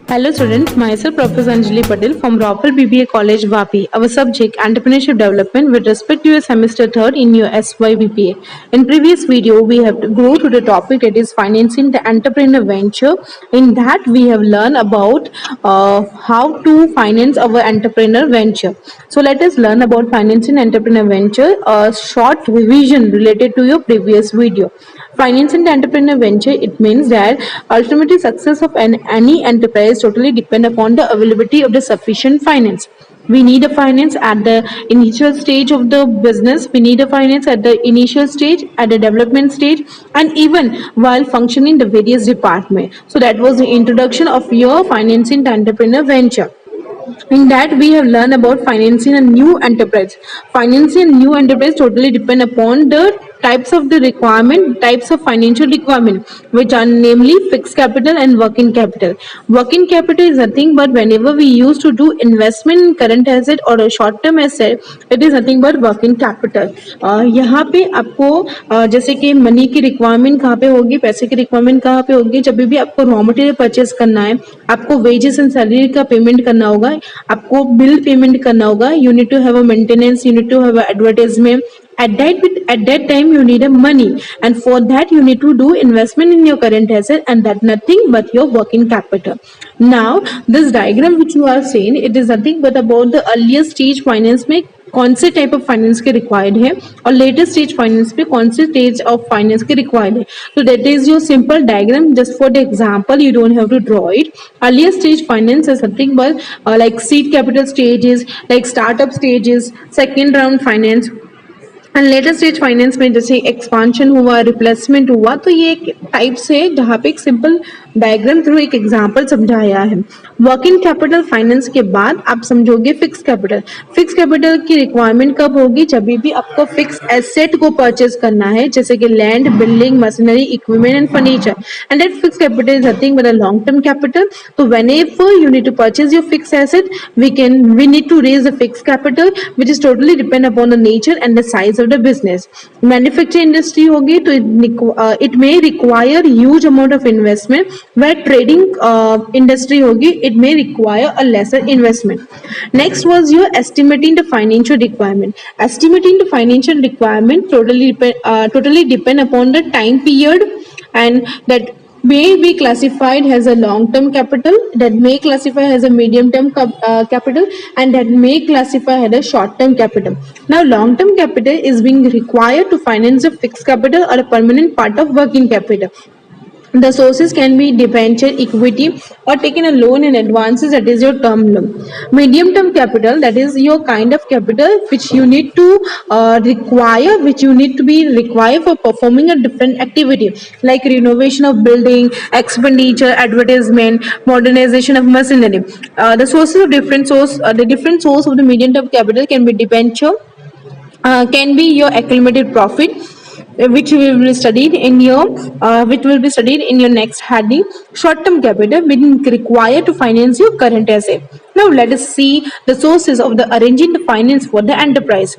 Hello students, myself Professor Anjali Patel from Raffle BBA College Vapi. Our subject Entrepreneurship Development with respect to your semester 3rd in your SY BPA. In previous video, we have to go to the topic that is financing the entrepreneur venture. In that, we have learned about how to finance our entrepreneur venture. So let us learn about financing entrepreneur venture, a short revision related to your previous video. Financing the entrepreneur venture, it means that ultimately success of any enterprise totally depend upon the availability of the sufficient finance. We need a finance at the initial stage of the business. We need a finance at the initial stage, at the development stage, and even while functioning the various department. So that was the introduction of your financing the entrepreneur venture. In that, we have learned about financing a new enterprise. Financing a new enterprise totally depend upon the types of the requirement, types of financial requirement, which are namely fixed capital and working capital. Working capital is nothing but whenever we used to do investment in current asset or a short term asset, it is nothing but working capital. यहाँ पे आपको जैसे कि money की requirement कहाँ पे होगी, पैसे की रिक्वायरमेंट कहाँ पे होगी, जब भी आपको रॉ मटेरियल परचेस करना है, आपको वेजेस एंड सैलरी का पेमेंट करना होगा, आपको बिल पेमेंट करना होगा, you need to have a maintenance, you need to have a advertisement. At that time you need a money, and for that you need to do investment in your current asset, and that nothing but your working capital. Now this diagram which you are seeing, it is nothing but about the earlier stage finance में कौन से type of finance के required है और latest stage finance पे कौन से stage of finance के रिक्वायर्ड है. So that is your simple diagram. Just for the example, you don't have to draw it. Earlier stage finance is something but like seed capital stages, like startup stages, second round finance. And later stage finance में जैसे expansion हुआ, replacement हुआ, तो ये एक type से जहाँ पे एक सिंपल डायग्राम थ्रू एक एग्जांपल समझाया है. वर्किंग कैपिटल फाइनेंस के बाद आप समझोगे फिक्स कैपिटल. फिक्स कैपिटल की रिक्वायरमेंट कब होगी, जब भी आपको फिक्स एसेट को परचेज करना है, जैसे कि land, building, machinery, equipment and furniture, and that fix capital is nothing but a long term capital. तो whenever you need to purchase your fixed asset, we need to raise the fixed capital, which is totally depend upon the nature and the size of the business. Manufacturing industry होगी तो it may require huge amount of investment, where trading industry होगी, it may require a lesser investment. Next was your estimating the financial requirement. Estimating the financial requirement totally depend upon the time period, and that may be classified as a long-term capital, that may classify as a medium-term capital, and that may classify as a short-term capital. Now, long-term capital is being required to finance a fixed capital or a permanent part of working capital. The sources can be debenture, equity, or taking a loan in advances, that is your term loan. Medium term capital, that is your kind of capital which you need to be required for performing a different activity, like renovation of building, expenditure, advertisement, modernization of machinery. The different source of the medium term capital can be debenture, can be your accumulated profit, which will be studied in your next heading. Short term capital being required to finance your current asset. Now let us see the sources of the arranging the finance for the enterprise.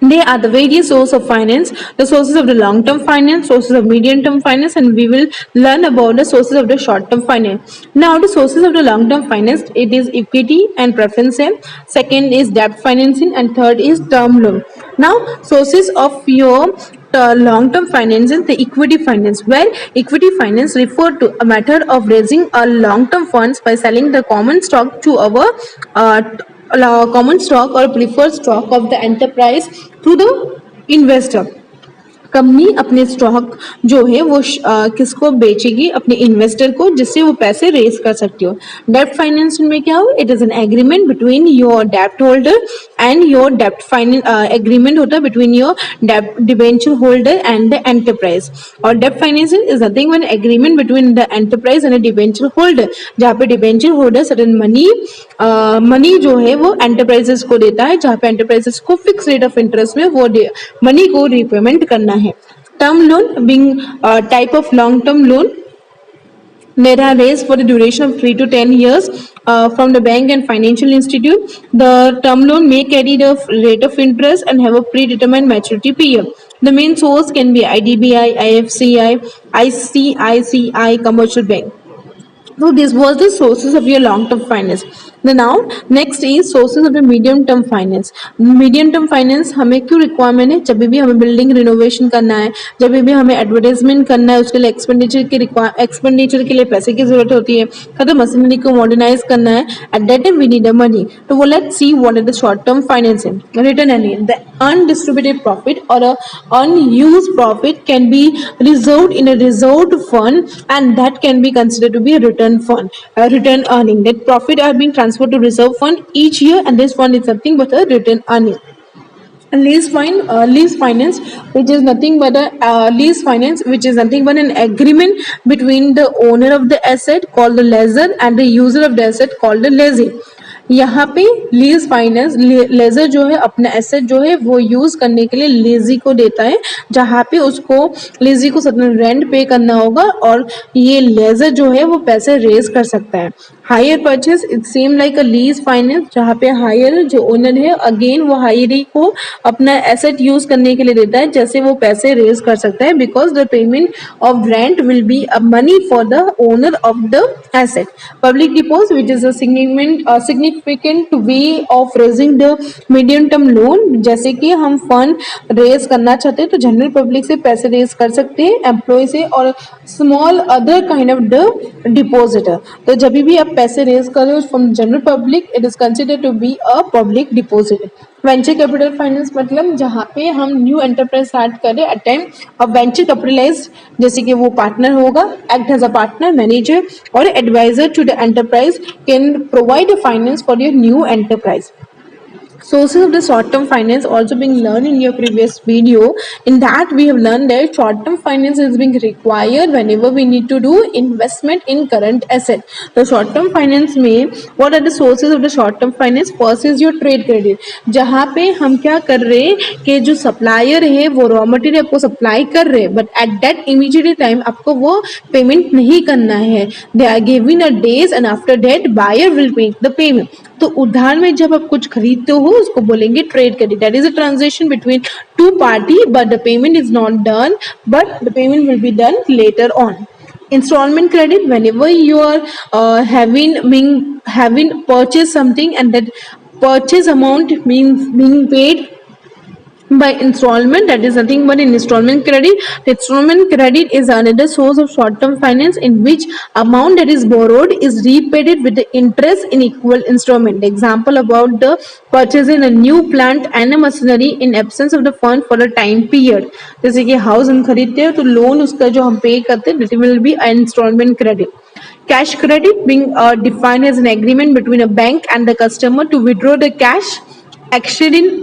They are the various sources of finance, the sources of the long-term finance, sources of medium-term finance, and we will learn about the sources of the short-term finance. Now, the sources of the long-term finance, it is equity and preference share. Second is debt financing, and third is term loan. Now, sources of your long-term finance is the equity finance, where equity finance refer to a method of raising a long-term funds by selling the common stock to our common stock or preferred stock of the enterprise to the investor. Company अपने stock जो है वो किसको बेचेगी, अपने investor को, जिससे वो पैसे रेज कर सकती हो. डेप्ट फाइनेंसिंग में क्या हो, it is an agreement between your dept holder and your dept finance, agreement होता है between your debenture holder and the enterprise. और डेप्ट financing is nothing but agreement between the enterprise and debenture holder, जहाँ पे debenture holder sudden money जो है वो enterprises को देता है, जहाँ पे एंटरप्राइजेस को फिक्स रेट ऑफ इंटरेस्ट में वो मनी को रिपेमेंट करना है. Term loan being a type of long-term loan that are raised for the duration of 3 to 10 years from the bank and financial institute. The term loan may carry the rate of interest and have a predetermined maturity period. The main source can be IDBI, IFCI, ICICI, Commercial Bank. So this was the sources of your long-term finance. Then now next is sources of the medium-term finance. Medium-term finance हमें क्यों requirement है? जब भी हमें building renovation करना है, जब भी हमें एडवर्टाइजमेंट करना है, उसके लिए एक्सपेंडिचर के लिए पैसे की जरूरत होती है, मतलब मशीनरी को मॉडर्नाइज करना है. At that time we need a money. तो वो let's see what are the short term finance. Return earning, the undistributed profit or a unused profit can be reserved in a reserved fund, and that can be considered to be a return fund. A return earning, that profit are being transferred to reserve fund each year, and this fund is nothing but a return earning. Lease finance, which is nothing but an agreement between the owner of the asset called the lessor and the user of the asset called the lessee. यहाँ पे lease finance, laser जो है अपना asset जो है वो use करने के लिए लेजी को देता है, जहाँ पे उसको लेजी को सडन रेंट पे करना होगा और ये लेजर जो है वो पैसे रेज कर सकता है. Hire purchase, it same like a lease finance, जहाँ पे हायर जो ओनर है अगेन वो हायरी को अपना एसेट यूज करने के लिए देता है, जैसे वो पैसे रेज कर सकता है, because the payment of rent will be a money for the owner of the asset. Public depots, which is a significant way of raising the medium term loan. जैसे कि हम फंड रेज करना चाहते हैं तो जनरल पब्लिक से पैसे raise कर सकते हैं, एम्प्लॉय से और small other kind of the depositor. तो जब भी आप पैसे रेज कर रहे हो from general public, it is considered to be a public deposit. Venture capital finance मतलब जहाँ पे हम न्यू एंटरप्राइज स्टार्ट करें at time of venture capitalise, जैसे कि वो पार्टनर होगा, act as a partner, manager और advisor to the enterprise, can provide a finance for your new enterprise. Sources of the short-term finance also being learned in your previous video. In that we have learned that short-term finance is being required whenever we need to do investment in current asset. The short-term finance में what are the sources of the short-term finance? First is your trade credit, जहाँ पे हम क्या कर रहे हैं कि जो सप्लायर है वो रॉ मटेरियल आपको सप्लाई कर रहे हैं, but at that immediate time आपको वो पेमेंट नहीं करना है. They are giving a days and after that buyer will make the payment. तो उधार में जब आप कुछ खरीदते हो उसको बोलेंगे trade credit. That is a transaction between two party, but the payment is not done, but the payment will be done later on. Installment credit, whenever you are having purchased something and that purchase amount means being paid by installment, that is nothing but an installment credit. The installment credit is another source of short-term finance in which amount that is borrowed is repaid with the interest in equal installment. The example about the purchasing a new plant and a machinery in absence of the fund for a time period. जैसे कि house हम खरीदते हैं तो loan उसका जो हम पे करते हैं that will be an installment credit. Cash credit being defined as an agreement between a bank and the customer to withdraw the cash exceeding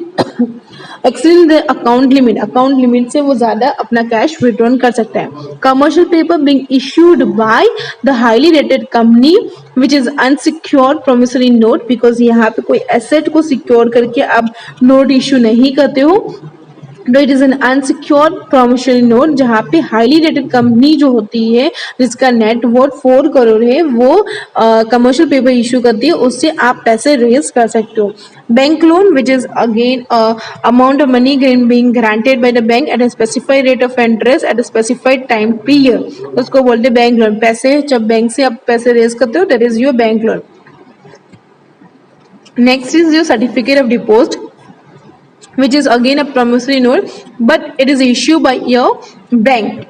the account limit से वो ज्यादा अपना कैश विड्रॉन कर सकता है. Commercial paper being issued by the highly rated company which is unsecured promissory note, because यहाँ पे कोई एसेट को सिक्योर करके आप नोट इश्यू नहीं करते हो. तो it is N unsecured promissory note, जहाँ पे हाईली रेटेड कंपनी जो होती है जिसका नेटवर्थ 4 करोड़ है वो कमर्शियल पेपर इशू करती है, उससे आप पैसे रेज कर सकते हो. Bank loan, which is again amount of money being granted by the bank at a specified rate of interest at a specified time period, उसको बोलते हैं बैंक लोन. पैसे जब बैंक से आप पैसे रेज करते हो that is your bank loan. Next is your certificate of deposit, which is again a promissory note, but it is issued by your bank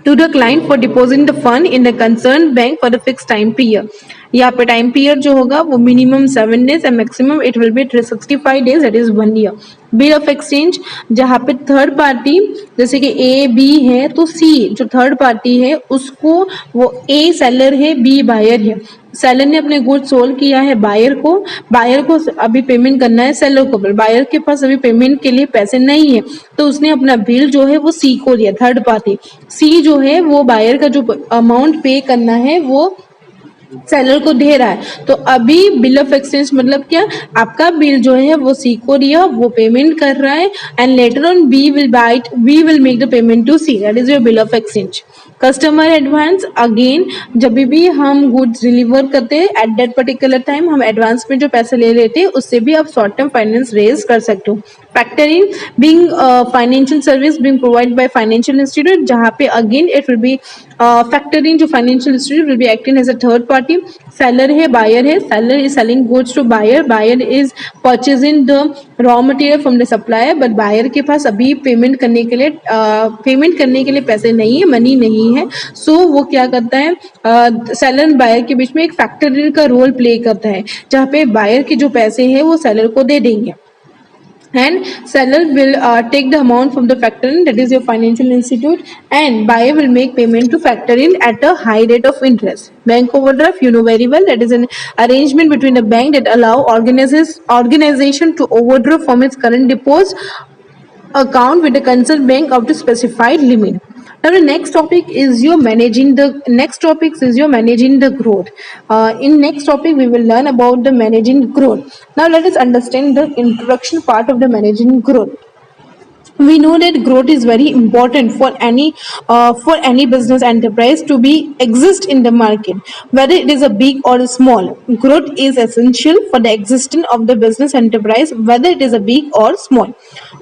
to the client for depositing the fund in the concerned bank for the fixed time period. यहाँ पे time period जो होगा वो minimum 7 days and maximum it will B 365 days, that is 1 year. Bill of exchange, जहाँ पे third party जैसे कि A B है तो सी जो थर्ड पार्टी है उसको, वो ए सेलर है बी बायर है. सेलर ने अपने गुड्स सोल्ड किया है बायर को अभी पेमेंट करना है सेलर को, बायर के पास अभी पेमेंट के लिए पैसे नहीं है तो उसने अपना बिल जो है वो सी को दिया. थर्ड पार्टी सी जो है वो बायर का जो अमाउंट पे करना है वो सेलर को दे रहा है. तो अभी बिल ऑफ एक्सचेंज मतलब क्या, आपका बिल जो है वो सी को दिया, वो पेमेंट कर रहा है and later on b will make the payment to c, that is your bill of exchange. Customer advance, again जब भी हम गुड्स डिलीवर करते हैं एट दैट पर्टिकुलर टाइम हम एडवांस में जो पैसे ले लेते हैं उससे भी आप शॉर्ट टर्म फाइनेंस रेज कर सकते हो. Factoring being financial service being provide by financial institute, जहाँ पे again it will be factoring जो financial institute will be acting as a third party. Seller है, बायर है. Seller is selling goods to buyer. Buyer is purchasing the raw material from the supplier. But buyer के पास अभी payment करने के लिए पैसे नहीं है, मनी नहीं है. सो वो क्या करता है, सेलर एंड बायर के बीच में एक फैक्टरी का रोल प्ले करता है, जहाँ पे बायर के जो पैसे हैं वो सेलर को दे देंगे, and seller will take the amount from the factoring, that is your financial institute, and buyer will make payment to factoring at a high rate of interest. Bank overdraft, you know very well, that is an arrangement between the bank that allow organization to overdraw from its current deposit account with the concerned bank up to specified limit. Now the next topic is your managing the growth. In next topic we will learn about the managing growth. Now let us understand the introduction part of the managing growth. We know that growth is very important for any business enterprise to be exist in the market, whether it is a big or a small. Growth is essential for the existence of the business enterprise, whether it is a big or small.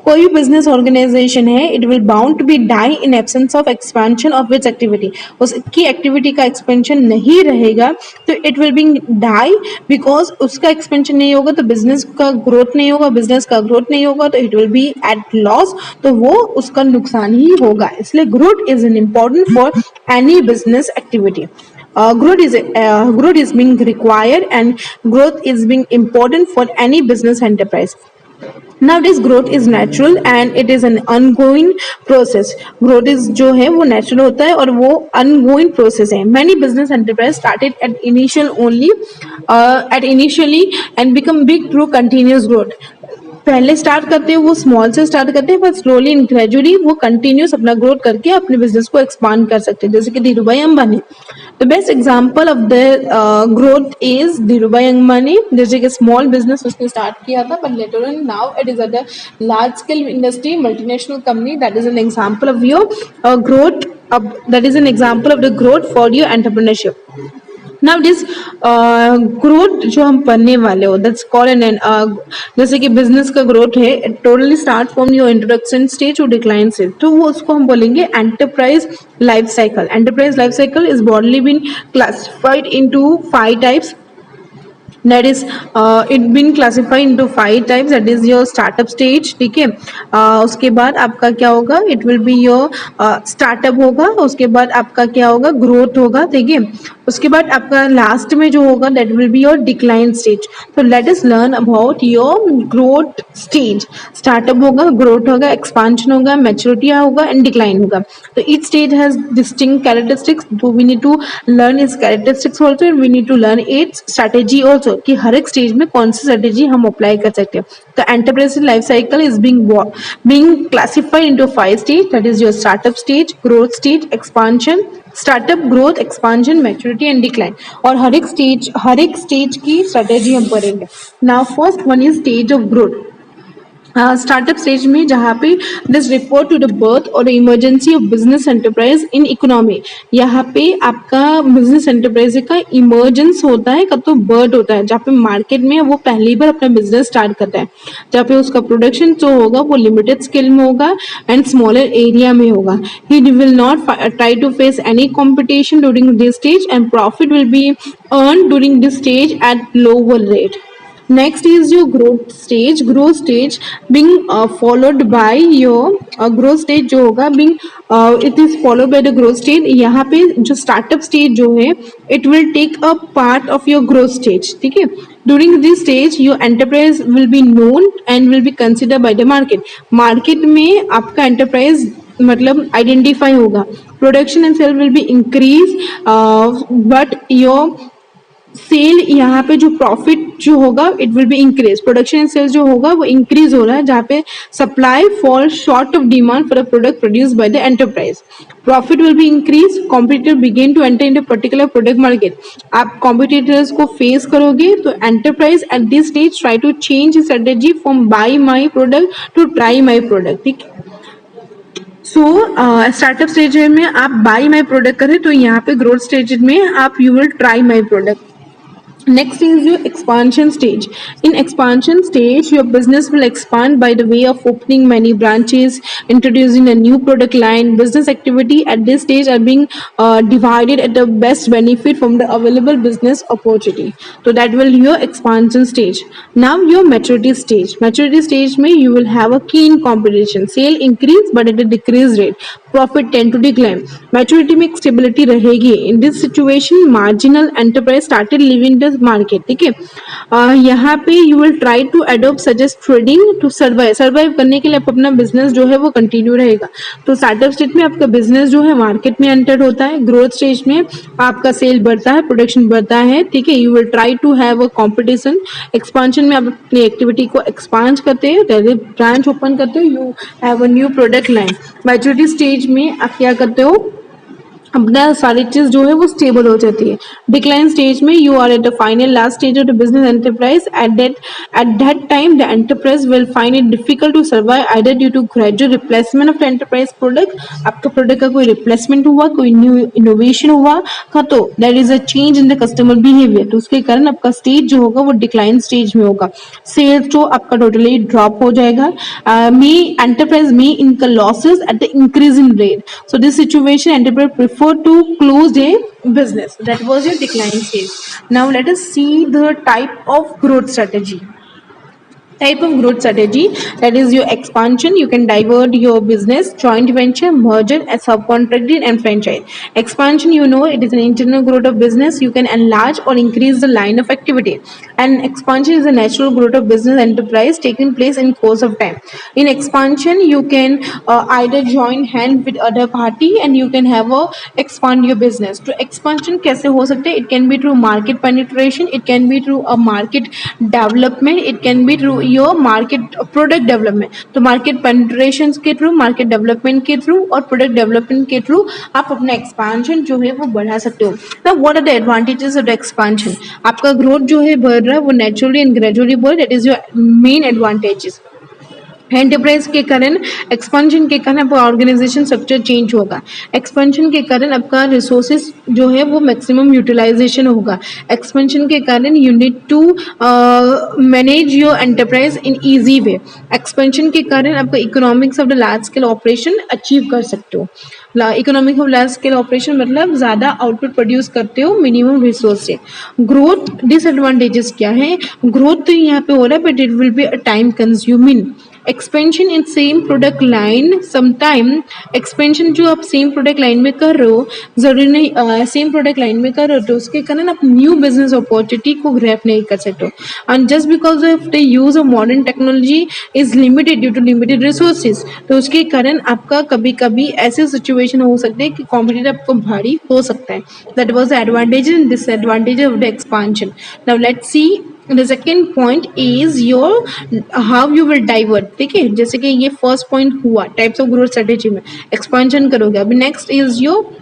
कोई भी business organization है, it will bound to be die in absence of expansion of its activity. उसकी activity का expansion नहीं रहेगा तो it will be die, because उसका expansion नहीं होगा तो business का growth नहीं होगा, business का growth नहीं होगा तो it will be at loss, तो वो उसका नुकसान ही होगा. इसलिए growth is an important for any business activity. Growth is being required and growth is being important for any business enterprise. Now this growth is natural and it is an ongoing process. Growth is जो है वो natural होता है और वो ongoing process है. Many business enterprise started at initially and become big through continuous growth. पहले start करते हैं वो स्मॉल से स्टार्ट करते हैं, पर स्लोली एंड ग्रेजुअली वो कंटिन्यूस अपना ग्रोथ करके अपने बिजनेस को एक्सपांड कर सकते हैं, जैसे कि Dhirubhai Ambani. The best example of the growth is Dhirubhai Ambani, जैसे कि स्मॉल बिजनेस उसने स्टार्ट किया था, पर later on now it is at a large scale industry multinational company. That is an example of your growth, that is an example of the growth for your entrepreneurship. Now this growth जो हम पढ़ने वाले हो, that's called an जैसे कि business का growth है, totally start from your introduction stage to decline stage, तो वो उसको हम बोलेंगे enterprise life cycle. Enterprise life cycle is broadly been classified into 5 types. That is it been classified into 5 types. That is your startup stage. ठीक है, उसके बाद आपका क्या होगा, it will be your startup होगा. उसके बाद आपका क्या होगा, growth होगा. ठीक है, उसके बाद आपका लास्ट में जो होगा that will be your decline stage. तो let us learn about your growth stage. startup होगा, growth होगा, expansion होगा, maturity होगा and decline होगा. तो each stage has distinct characteristics. So we need to learn its characteristics also and we need to learn its strategy also, कि हर एक stage में कौन सी स्ट्रेटेजी हम अप्लाई कर सकते हैं. तो enterprise life cycle is being classified into 5 stage. That is your startup stage, growth stage, expansion, startup, growth, expansion, maturity and decline. और हर एक स्टेज की स्ट्रेटेजी हम पढ़ेंगे. Now first one is stage of growth. Startup stage में जहाँ पे this report to the birth और emergency of business enterprise in economy, यहाँ पे आपका बिजनेस एंटरप्राइज का इमरजेंस होता है, कब तो बर्थ होता है, जहाँ पे मार्केट में वो पहली बार अपना बिजनेस स्टार्ट करता है, जहाँ पे उसका प्रोडक्शन जो होगा वो लिमिटेड स्केल में होगा एंड स्मॉलर एरिया में होगा. He will not try to face any competition during this stage and profit will be earn during this stage at lower rate. Next is your growth stage. Growth stage being followed by your growth stage जो होगा being it is followed by the growth stage. यहाँ पे जो startup stage जो है it will take a part of your growth stage. ठीक है, during this stage your enterprise will be known and will be considered by the market. Market में आपका enterprise मतलब आइडेंटिफाई होगा. Production and sale will be increase, but your sale यहाँ पे जो profit जो होगा it will be increase. Production and sales जो होगा वो इंक्रीज हो रहा है, जहाँ पे supply fall short of demand for the product produce by the enterprise. Profit will be increase. Competitor begin to enter in particular product market. आप competitors को फेस करोगे तो enterprise at this stage try to change strategy from buy my product to try my product. ठीक है, सो startup stage में आप by my product करें, तो यहाँ पे ग्रोथ स्टेज में आप you will try my product. Next is your expansion stage. In expansion stage, your business will expand by the way of opening many branches, introducing a new product line. Business activity at this stage are being divided at the best benefit from the available business opportunity. So that will your expansion stage. Now your maturity stage. Maturity stage may you will have a keen competition. Sale increase but at a decreased rate. Profit tend to decline. Maturity में stability रहेगी. In this situation, marginal enterprise started leaving the market. ठीक है, यहाँ पे you will try to adopt suggest trading to survive करने के लिए आप अपना business जो है वो continue रहेगा. तो startup stage में आपका business जो है market में enter होता है. Growth stage में आपका sale बढ़ता है, production बढ़ता है. ठीक है, you will try to have a competition. Expansion में आप अपनी activity को expand करते हैं, branch open करते हो, you have a new product line. Maturity stage में आप क्या करते हो, अपना सारी चीज जो है वो स्टेबल हो जाती है. डिक्लाइन स्टेज में you are at the final last stage of the business enterprise. At that time the enterprise will find it difficult to survive either due to gradual replacement of the enterprise product. आपका product का कोई replacement हुआ, कोई new innovation हुआ का, तो that is a change in the customer behaviour. तो उसके कारण आपका स्टेज जो होगा वो डिक्लाइन स्टेज में होगा. सेल्स जो आपका टोटली ड्रॉप हो जाएगा. मे एंटरप्राइज मे इनका losses at the increasing rate. So this situation, enterprise prefer to close a business. That was your decline stage. Now let us see the type of growth strategy. Type of growth strategy, that is your expansion. You can divert your business, joint venture, merger, and subcontracting and franchise. Expansion, you know, it is an internal growth of business. You can enlarge or increase the line of activity, and expansion is a natural growth of business enterprise taking place in course of time. In expansion, you can either join hand with other party and you can have a expand your business. To expansion कैसे हो सकते हैं? It can be through market penetration, it can be through a market development, it can be through your market product development. तो market penetration के through, market development के through और product development के through आप अपना expansion जो है वो बढ़ा सकते हो. Now what are the advantages of the expansion? आपका growth जो है बढ़ रहा है वो naturally and gradually बढ़, that is your main advantages. Enterprise के कारण, एक्सपेंशन के कारण आपका ऑर्गेनाइजेशन स्ट्रक्चर चेंज होगा. एक्सपेंशन के कारण आपका रिसोर्सेज जो है वो मैक्सिमम यूटिलाइजेशन होगा. एक्सपेंशन के कारण you need to manage your enterprise in easy way. Expansion के कारण आपका economics of the large scale operation achieve कर सकते हो. Economic of large scale operation मतलब ज़्यादा आउटपुट प्रोड्यूस करते हो मिनिमम रिसोर्स से. ग्रोथ डिसएडवांटेजेस क्या है? ग्रोथ तो यहाँ पे हो रहा है but it will be a time consuming. Expansion in same product line, sometime expansion जो आप सेम प्रोडक्ट लाइन में कर रहे हो, जरूरी नहीं सेम प्रोडक्ट लाइन में कर रहे हो तो उसके कारण आप न्यू बिजनेस अपॉर्चुनिटी को ग्रैब नहीं कर सकते हो. And just because of the use of modern technology is limited due to limited resources, तो उसके कारण आपका कभी कभी ऐसे सिचुएशन हो सकते हैं कि कॉम्पिटिटर आपको भारी हो सकता है. That was the advantage and disadvantage of the expansion. Now let's see the second point is your how you will divert. ठीक है, जैसे कि ये फर्स्ट पॉइंट हुआ टाइप्स ऑफ ग्रोथ स्ट्रेटेजी में एक्सपेंशन करोगे. अभी next is your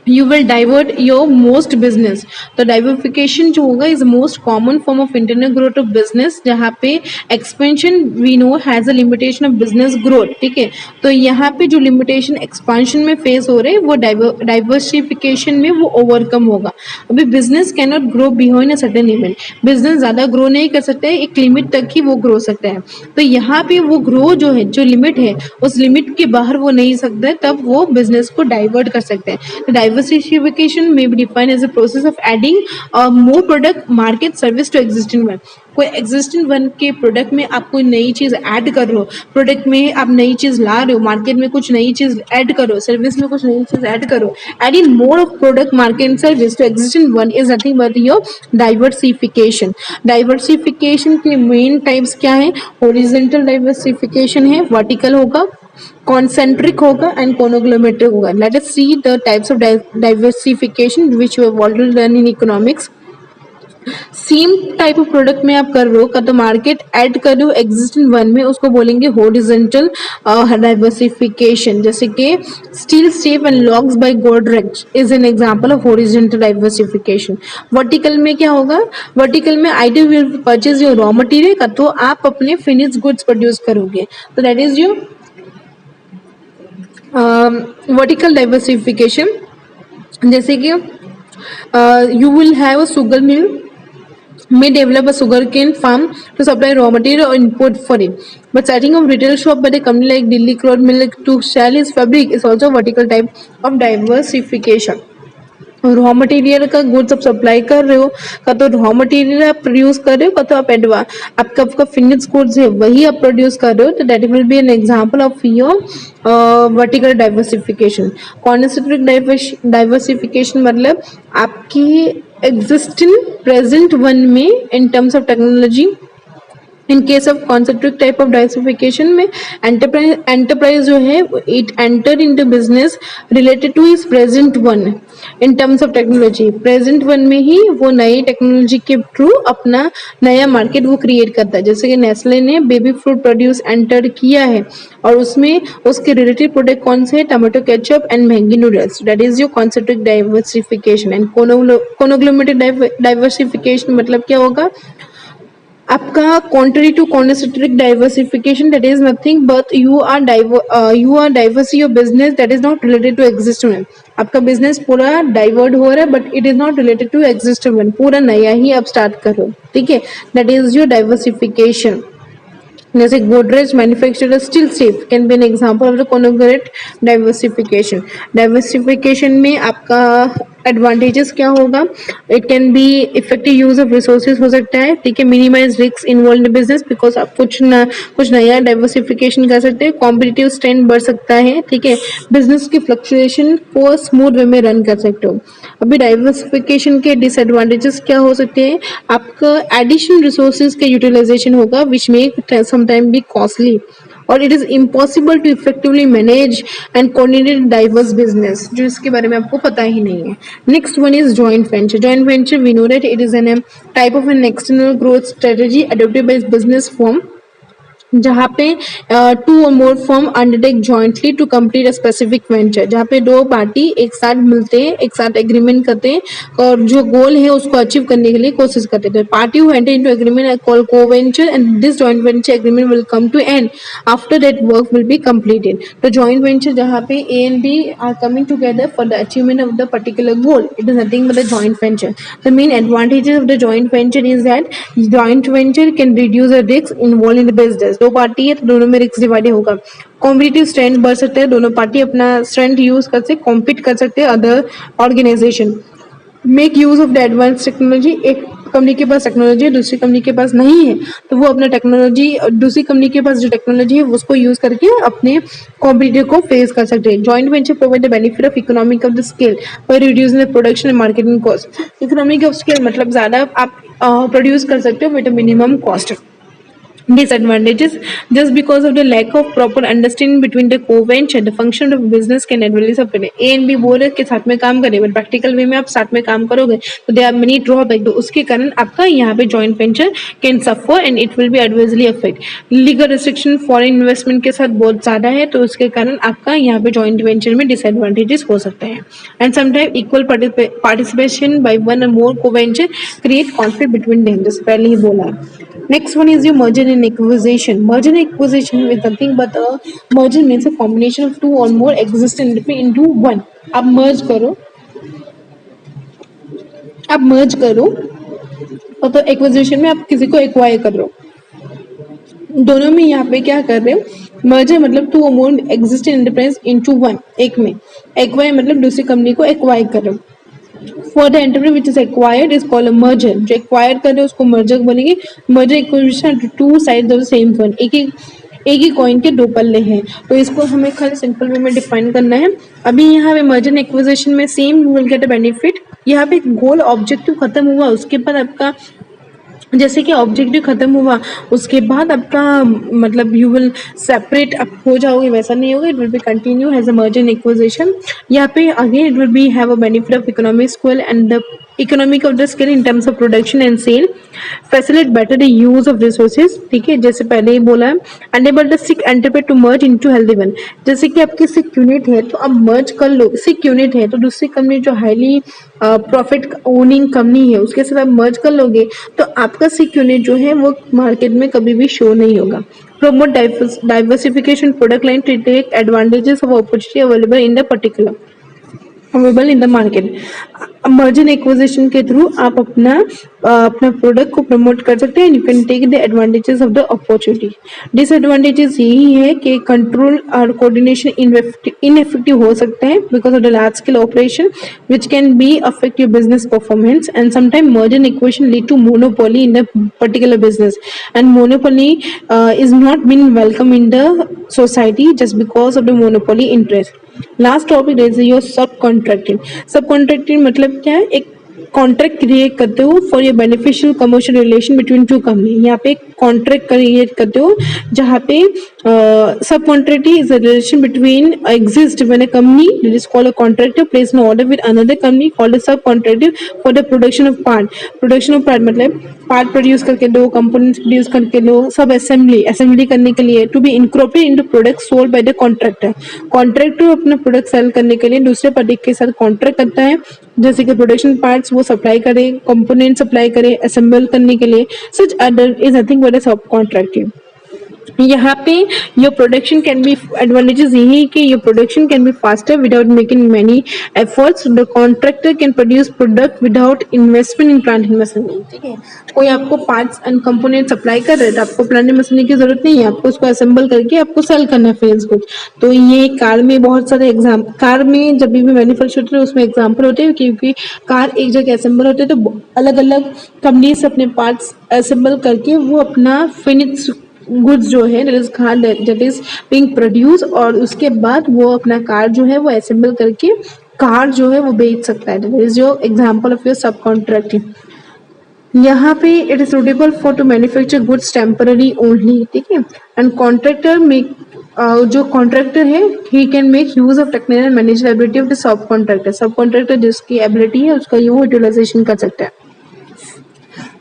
you will divert your most business. तो diversification जो होगा is most common form of internal growth of business, जहाँ पे expansion we know has a limitation of business growth. ठीक है, तो यहाँ पे जो limitation expansion में face हो रहे हैं वो diversification में वो overcome होगा. अभी business cannot grow beyond a certain limit. business ज़्यादा grow नहीं कर सकते, एक limit तक ही वो grow सकते हैं. तो यहाँ पे वो grow जो है, जो limit है उस limit के बाहर वो नहीं सकते, तब वो business को divert कर सकते हैं. तो diversification may be defined as a process of adding more product, market, service to existing one. कोई existing one के product में आप कोई नई चीज़ add कर रहे हो, product में आप नई चीज़ ला रहे हो, market में कुछ नई चीज़ add करो, service में कुछ नई चीज़ add करो. Adding more of product, market and service to existing one is nothing but your diversification. Diversification के main types क्या है? Horizontal diversification है, vertical होगा, concentric होगा and conglomerate होगा. Let us see the types of diversification which you have already learned in economics. Same type of product में आप कर रहे हो का तो मार्केट ऐड कर रहे हो एग्जिस्टिंग वन में, उसको बोलेंगे हॉरिजॉन्टल डाइवर्सिफिकेशन. जैसे कि steel step and locks by Godrej is an example of horizontal diversification. Vertical में क्या होगा? वर्टिकल में ideal will purchase your raw material का तो आप अपने फिनिश गुड्स प्रोड्यूस करोगे, तो that is your vertical diversification. जैसे कि you will have a sugar mill, may develop a sugarcane farm to supply raw material or input for it. But setting up retail shop by a company like Delhi Cloth Mill to sell his fabric is also a vertical type of diversification. Raw material का goods आप supply कर रहे हो, का तो raw material आप produce कर रहे हो, का तो आप आपका आपका फिनिश गुड्स है वही आप प्रोड्यूस कर रहे हो, तो that will be an example of your vertical diversification. Concentric diversification मतलब आपकी एग्जिस्टिंग प्रेजेंट वन में इन terms of technology. In case of concentric type of diversification में एंटरप्राइज जो है it enter into business related two is present one in terms of technology. Present one में ही वो नई technology के थ्रू अपना नया मार्केट वो क्रिएट करता है. जैसे कि नेस्ले ने बेबी फ्रूट प्रोड्यूस एंटर किया है और उसमें उसके रिलेटेड प्रोडक्ट कौन से है, tomato ketchup and Maggi noodles. That is your concentric diversification. And conglomeratic diversification मतलब क्या होगा, आपका contrary to concentric diversification, that is nothing but you are diversify your business that is not related to existing one. आपका business पूरा divert हो रहा है but it is not related to existing one, पूरा नया ही आप स्टार्ट करो. ठीक है, दैट इज योर डाइवर्सिफिकेशन. जैसे Godrej manufacturer steel safe can be an example of the conglomerate diversification. Diversification में आपका एडवांटेजेस क्या होगा, it can be effective use of resources हो सकता है. ठीक है, minimise risk involve in business because आप कुछ नया डाइवर्सिफिकेशन कर सकते हैं. कॉम्पिटिटिव स्ट्रेंथ बढ़ सकता है. ठीक है, बिजनेस की फ्लक्चुएशन को स्मूथ वे में रन कर सकते हो. अभी डाइवर्सिफिकेशन के डिसएडवांटेजेस क्या हो सकते हैं, आपका एडिशनल रिसोर्सेज का यूटिलाइजेशन होगा which make sometime be costly, और it is impossible to effectively manage and coordinate diverse business, जो इसके बारे में आपको पता ही नहीं है. Next one is joint venture. Joint venture we know that it is an type of an external growth strategy adopted by business firm, जहाँ पे टू और more firm undertake jointly to complete a specific venture. जहाँ पे दो party एक साथ मिलते हैं, एक साथ एग्रीमेंट करते हैं और जो गोल है उसको अचीव करने के लिए कोशिश करते हैं. Party who enter into agreement are called co-venture and this joint venture agreement will come to end after that work will be completed. तो जॉइंट वेंचर जहाँ पे A and B are coming together for the achievement of the particular goal, it is nothing but the joint venture. The main advantages of the joint venture is that joint venture can reduce the risk involve in the business. दो party है तो दोनों में risk divide होगा. Competitive strength बढ़ सकता है, दोनों पार्टी अपना स्ट्रेंथ यूज कर सकते, कॉम्पीट कर सकते हैं other organisation. Make use of the advance technology. एक कंपनी के पास टेक्नोलॉजी है, दूसरी कंपनी के पास नहीं है, तो वो अपना टेक्नोलॉजी दूसरी कंपनी के पास जो टेक्नोलॉजी है उसको यूज करके अपने कॉम्पिटिटर को फेस कर सकते हैं. Joint venture provide the benefit of economic of the scale by reducing the production and marketing cost. Economic of scale मतलब ज्यादा आप प्रोड्यूस कर सकते हो with minimum cost. Disadvantages: just because of the lack of proper understanding between the co-venture, the function of business can adversely suffer. A and B बोल रहे कि साथ में काम करें, बट प्रैक्टिकल वे में आप साथ में काम करोगे तो दे आर मेनी ड्रॉबैक, तो उसके कारण आपका यहाँ पे joint venture can suffer and it will B adversely affect. Legal restriction foreign investment के साथ बहुत ज्यादा है, तो उसके कारण आपका यहाँ पे जॉइंट वेंचर में डिसएडवांटेजेस हो सकते हैं. And sometime equal participation by one और मोर को-वेंचर क्रिएट कॉन्फ्लिक्ट बिटवीन देम, जैसे पहले ही बोला. Next one is your merger and acquisition. Merger and acquisition is nothing but a merger means a combination of two or more existing entity into one. आप merge करो और तो acquisition में आप किसी को acquire कर रहे हो. दोनों में यहाँ पे क्या कर रहे हो, merger मतलब two or more existing enterprise into one, एक में. acquire मतलब दूसरी कंपनी को acquire कर रहे हो. For the enterprise which is acquired is called a merger. जो acquire कर रहे हो उसको merger बनेगी. Merger acquisition two sides of the same coin. एक ही कॉइन के दो पल्ले हैं, तो इसको हमें खाली सिंपल वे में डिफाइन करना है. अभी यहाँ पे merger and acquisition में same you will get a benefit. यहाँ पे गोल ऑब्जेक्टिव खत्म हुआ, उसके बाद आपका जैसे कि ऑब्जेक्टिव खत्म हुआ उसके बाद आपका मतलब यू विल सेपरेट आप हो जाओगे, वैसा नहीं होगा. It will be continue as a merger and acquisition. यहाँ पे again it will be have a benefit of economic scale and the economic of the scale in terms of production and sale. Facilitate better the use of resources. ठीक है, जैसे पहले ही बोला है. Enable the sick enterprise to merge into healthy one. जैसे कि आपकी सिक यूनिट है तो आप मर्ज कर लो. सिक यूनिट है तो दूसरी कंपनी जो हाईली प्रॉफिट ओनिंग कंपनी है उसके साथ आप मर्ज कर लोगे तो आपका सिक यूनिट जो है वो मार्केट में कभी भी शो नहीं होगा. Promote diversification product line to take advantages of opportunity available in the market. Merger acquisition के थ्रू आप अपना प्रोडक्ट को प्रमोट कर सकते हैं। You can take the advantages of the opportunity. Disadvantages यही है कि कंट्रोल और कोऑर्डिनेशन इनइफेक्टिव हो सकता है because of the large scale operation which can be affect your business performance, and sometimes merger and acquisition lead to monopoly in the particular business, and monopoly is not been welcome in the society just because of the monopoly interest. Last topic is your subcontracting. Subcontracting मतलब क्या है? एक contract create करते हो for your beneficial commercial relation between two company. यहाँ पे contract create करते हो जहाँ पे subcontract is a relation between exist when a company that is called a contractor place an order with another company called a subcontractor for the production of part. Production of part मतलब part produce करके दो, components produce करके दो, सब assembly करने के लिए to be incorporated into product sold by the contractor. Contractor अपना प्रोडक्ट सेल करने के लिए दूसरे पार्टी के साथ कॉन्ट्रैक्ट करता है, जैसे कि प्रोडक्शन पार्ट्स वो सप्लाई करे, कंपोनेंट सप्लाई करे असेंबल करने के लिए। Such other is nothing but a subcontracting. यहाँ पे your production can be advantages यही कि your production can be faster without making many efforts. The contractor can produce product without investment in plant and machinery. ठीक है, कोई आपको parts and component supply कर रहा है तो आपको प्लांट एंड मशीनरी की जरूरत नहीं है, आपको उसको असेंबल करके आपको सेल करना है फिनिश गुड्स। तो ये कार में बहुत सारे कार में जब भी मैन्युफैक्चर होते हैं उसमें एग्जाम्पल होते हैं, क्योंकि कार एक जगह असेंबल होते हैं तो अलग अलग कंपनीज अपने पार्ट्स असेंबल करके वो अपना फिनिश गुड्स जो है दैट इज बीइंग प्रोड्यूस, और उसके बाद वो अपना कार जो है वो असेंबल करके कार जो है वो बेच सकता है। That is your example of your subcontracting. यहाँ पे it is suitable for to manufacture goods temporary only. ठीक है, एंड कॉन्ट्रैक्टर मेक जो कॉन्ट्रैक्टर है ही can make use of technical manageability of the subcontractor. Subcontractor जिसकी ability है उसका यूटिलाइजेशन कर सकता है।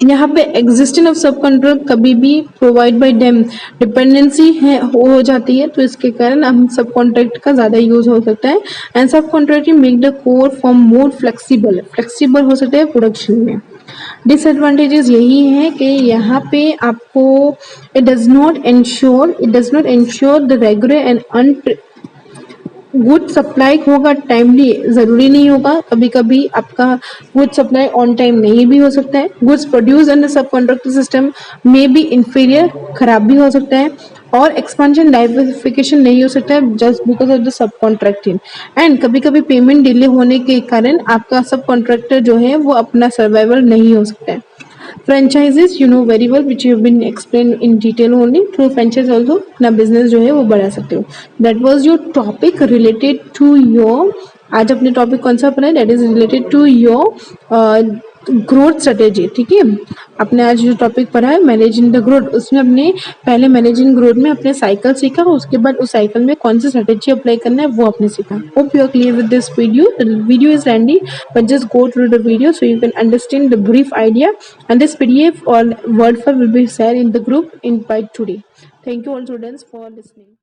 यहाँ पे एग्जिस्टेंस ऑफ सब कॉन्ट्रैक्ट कभी भी प्रोवाइड बाय डेम डिपेंडेंसी है हो जाती है, तो इसके कारण हम सब कॉन्ट्रैक्ट का ज्यादा यूज हो सकता है। एंड सब contracting make the core form more flexible हो सकता है प्रोडक्शन में। डिसएडवांटेजेस यही है कि यहाँ पे आपको it does not ensure the regular and good supply होगा टाइमली, जरूरी नहीं होगा, कभी कभी आपका गुड सप्लाई ऑन टाइम नहीं भी हो सकता है। Goods produce under sub contract system में भी इंफीरियर, खराब भी हो सकता है, और एक्सपेंशन डाइवर्सिफिकेशन नहीं हो सकता है जस्ट बिकॉज ऑफ द सब कॉन्ट्रैक्टिंग। एंड कभी कभी पेमेंट डिले होने के कारण आपका सब कॉन्ट्रैक्टर जो है वो अपना सर्वाइवल नहीं हो सकता है। Franchises you know very well which you been explain in detail only. Through franchise also अपना बिजनेस जो है वो बढ़ा सकते हो। That was your topic related to your, आज अपने टॉपिक कौन सा पढ़ा है? That is related to your growth strategy. ठीक है, आपने आज जो टॉपिक पढ़ा है मैनेजिंग द ग्रोथ, उसमें अपने पहले मैनेजिंग ग्रोथ में अपने साइकिल सीखा, उसके बाद उस साइकिल में कौन सी स्ट्रेटेजी अप्लाई करना है वो आपने सीखा। Hope you are clear with this video. The video is lengthy but just go through the video so you can understand the brief idea, and this PDF or word file will be shared in the group in by today. Thank you all students for listening.